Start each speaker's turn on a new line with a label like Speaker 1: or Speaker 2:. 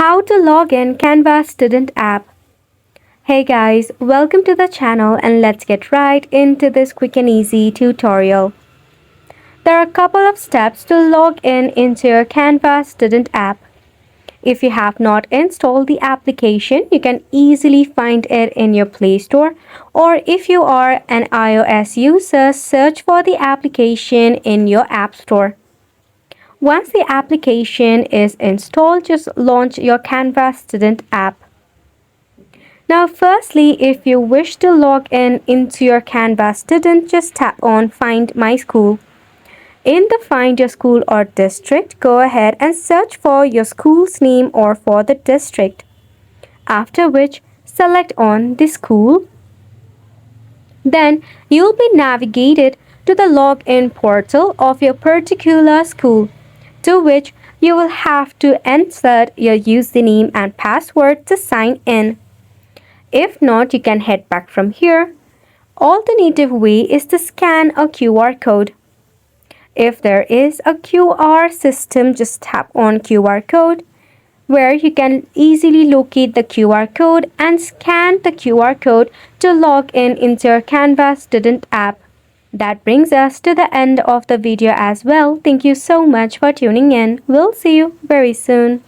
Speaker 1: How to log in Canva student app. Hey guys, welcome to the channel and let's get right into this quick and easy tutorial. There are a couple of steps to log in into your Canva student app. If you have not installed the application, you can easily find it in your Play Store, or if you are an iOS user, search for the application in your App Store. Once the application is installed, just launch your Canva student app. Now, firstly, if you wish to log in into your Canva student, just tap on Find My School. In the Find Your School or District, go ahead and search for your school's name or for the district. After which, select on the school. Then, you'll be navigated to the login portal of your particular school, to which you will have to enter your username and password to sign in. If not, you can head back from here. Alternative way is to scan a QR code. If there is a QR system, just tap on QR code, where you can easily locate the QR code and scan the QR code to log in into your Canva student app. That brings us to the end of the video as well. Thank you so much for tuning in. We'll see you very soon.